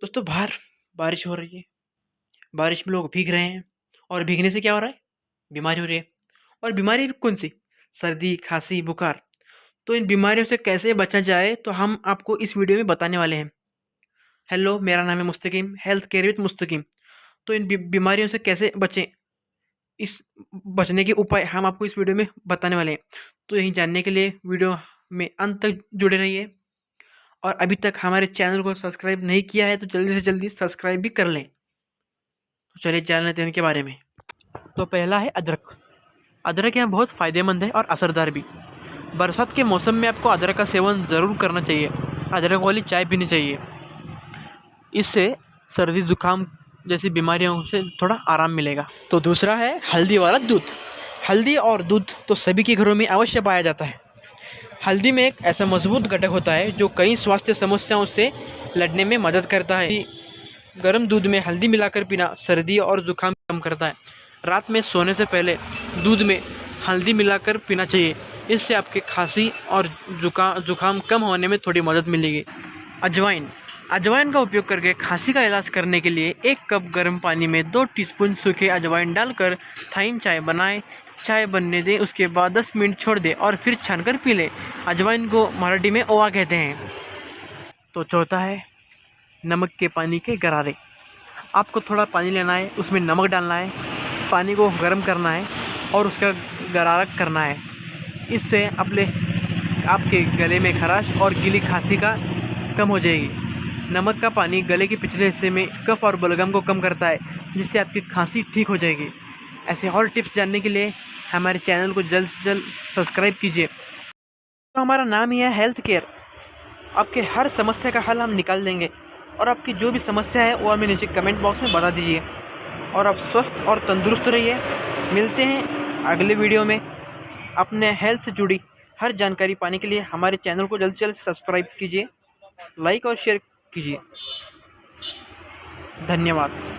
दोस्तों बाहर बारिश हो रही है। बारिश में लोग भीग रहे हैं और भीगने से क्या हो रहा है? बीमारी हो रही है। और बीमारी कौन सी? सर्दी, खांसी, बुखार। तो इन बीमारियों से कैसे बचा जाए तो हम आपको इस वीडियो में बताने वाले हैं। हेलो, मेरा नाम है मुस्तकीम, हेल्थ केयर विद मुस्तकीम। तो इन बीमारियों से कैसे बचें, इस बचने के उपाय हम आपको इस वीडियो में बताने वाले हैं। तो यही जानने के लिए वीडियो में अंत तक जुड़े रहिए। और अभी तक हमारे चैनल को सब्सक्राइब नहीं किया है तो जल्दी से जल्दी सब्सक्राइब भी कर लें। तो चलिए जान लेते हैं इनके बारे में। तो पहला है अदरक। अदरक यहाँ बहुत फ़ायदेमंद है और असरदार भी। बरसात के मौसम में आपको अदरक का सेवन ज़रूर करना चाहिए। अदरक वाली चाय पीनी चाहिए। इससे सर्दी ज़ुकाम जैसी बीमारियों से थोड़ा आराम मिलेगा। तो दूसरा है हल्दी वाला दूध। हल्दी और दूध तो सभी के घरों में अवश्य पाया जाता है। हल्दी में एक ऐसा मजबूत घटक होता है जो कई स्वास्थ्य समस्याओं से लड़ने में मदद करता है। गर्म दूध में हल्दी मिलाकर पीना सर्दी और ज़ुकाम कम करता है। रात में सोने से पहले दूध में हल्दी मिलाकर पीना चाहिए। इससे आपके खांसी और ज़ुकाम कम होने में थोड़ी मदद मिलेगी। अजवाइन। अजवाइन का उपयोग करके खांसी का इलाज करने के लिए 1 कप गर्म पानी में 2 टीस्पून सूखे अजवाइन डालकर थाइम चाय बनाएं। चाय बनने दें, उसके बाद 10 मिनट छोड़ दें और फिर छानकर पी लें। अजवाइन को मराठी में ओवा कहते हैं। तो चौथा है नमक के पानी के गरारे। आपको थोड़ा पानी लेना है, उसमें नमक डालना है, पानी को गर्म करना है और उसका गरारा करना है। इससे आपके गले में खराश और गीली खांसी का कम हो जाएगी। नमक का पानी गले के पिछले हिस्से में कफ और बलगम को कम करता है, जिससे आपकी खांसी ठीक हो जाएगी। ऐसे और टिप्स जानने के लिए हमारे चैनल को जल्द से जल्द सब्सक्राइब कीजिए। तो हमारा नाम ही है हेल्थ केयर। आपके हर समस्या का हल हम निकाल देंगे और आपकी जो भी समस्या है वो हमें नीचे कमेंट बॉक्स में बता दीजिए। और आप स्वस्थ और तंदुरुस्त रहिए। मिलते हैं अगले वीडियो में। अपने हेल्थ से जुड़ी हर जानकारी पाने के लिए हमारे चैनल को जल्द से जल्द सब्सक्राइब कीजिए, लाइक और शेयर कीजिए। धन्यवाद।